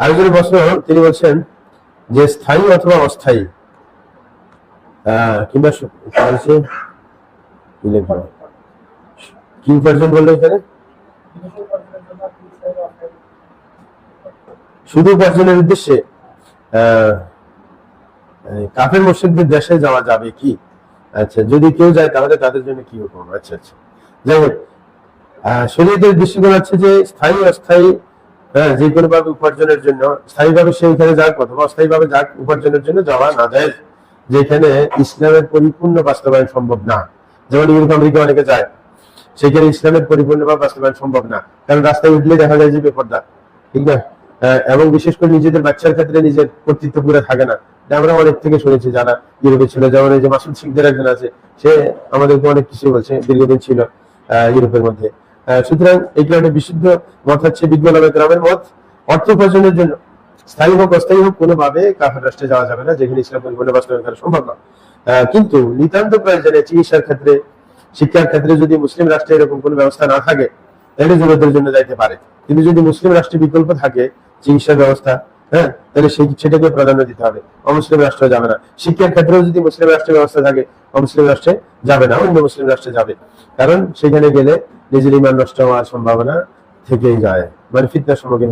আরেকজনের প্রশ্ন, তিনি বলছেন যে স্থায়ী অথবা অস্থায়ী কিংবা কি উপার্জন বললো এখানে? শুধু উপার্জনের উদ্দেশ্যে কাফের মুশরিকদের দেশে যাওয়া যাবে কি? আচ্ছা, যদি কেউ যায় তাহলে তাদের জন্য কি হুকুম? আচ্ছা আচ্ছা, যাই হোক, শরীয়তের দৃষ্টিকোণ হচ্ছে যে স্থায়ী অস্থায়ী যে কোনো ভাবে উপার্জনের জন্য, স্থায়ীভাবে সে ওইখানে যাক অথবা অস্থায়ীভাবে যাক, উপার্জনের জন্য যাওয়া না যায়, যেখানে ইসলামের পরিপূর্ণ বাস্তবায়ন সম্ভব না। যেমন ইউরোপ আমেরিকা অনেকে যায়, সেখানে ইসলামের পরিপূর্ণভাবে বাস্তবায়ন সম্ভব না, কারণ রাস্তায় উঠলে দেখা যায় যে বেপরদা, ঠিক না? এবং বিশেষ করে নিজেদের বাচ্চার ক্ষেত্রে নিজের কর্তৃত্ব পুরো থাকে না। আমরা অনেক থেকে শুনেছি যারা ইউরোপে ছিল, যেমন এই যে মাসুদ শিকদার একজন আছে, সে আমাদেরকে অনেক কিছু বলছে, দীর্ঘদিন ছিল ইউরোপের মধ্যে। সুতরাং এই কারণে বিশুদ্ধ মত হচ্ছে বিজ্ঞান গ্রামের মত, অর্থ উপার্জনের জন্য স্থায়ী হোক অস্থায়ী হোক কোনোভাবে কাফের রাষ্ট্রে যাওয়া যাবে না, যেখানে ইসলাম পরিপূর্ণ বাস্তবায়ন করা সম্ভব না। কিন্তু নিতান্ত প্রয়োজনে চিকিৎসার ক্ষেত্রে, শিক্ষার ক্ষেত্রে যদি মুসলিম রাষ্ট্রে এরকম কোনো ব্যবস্থা না থাকে তাহলে যুবকদের জন্য যাইতে পারে। কিন্তু যদি মুসলিম রাষ্ট্রে বিকল্প থাকে চিকিৎসার ব্যবস্থা, তাহলে সেটাকে প্রাধান্য দিতে হবে, অমুসলিম রাষ্ট্রে যাবে না। শিক্ষার ক্ষেত্রেও যদি মুসলিম রাষ্ট্রের ব্যবস্থা থাকে অমুসলিম রাষ্ট্রে যাবে না, অন্য মুসলিম রাষ্ট্রে যাবে, কারণ সেখানে গেলে নিজের ঈমান নষ্ট হওয়ার সম্ভাবনা থেকেই যায়, মানে ফিতনার সম্মুখীন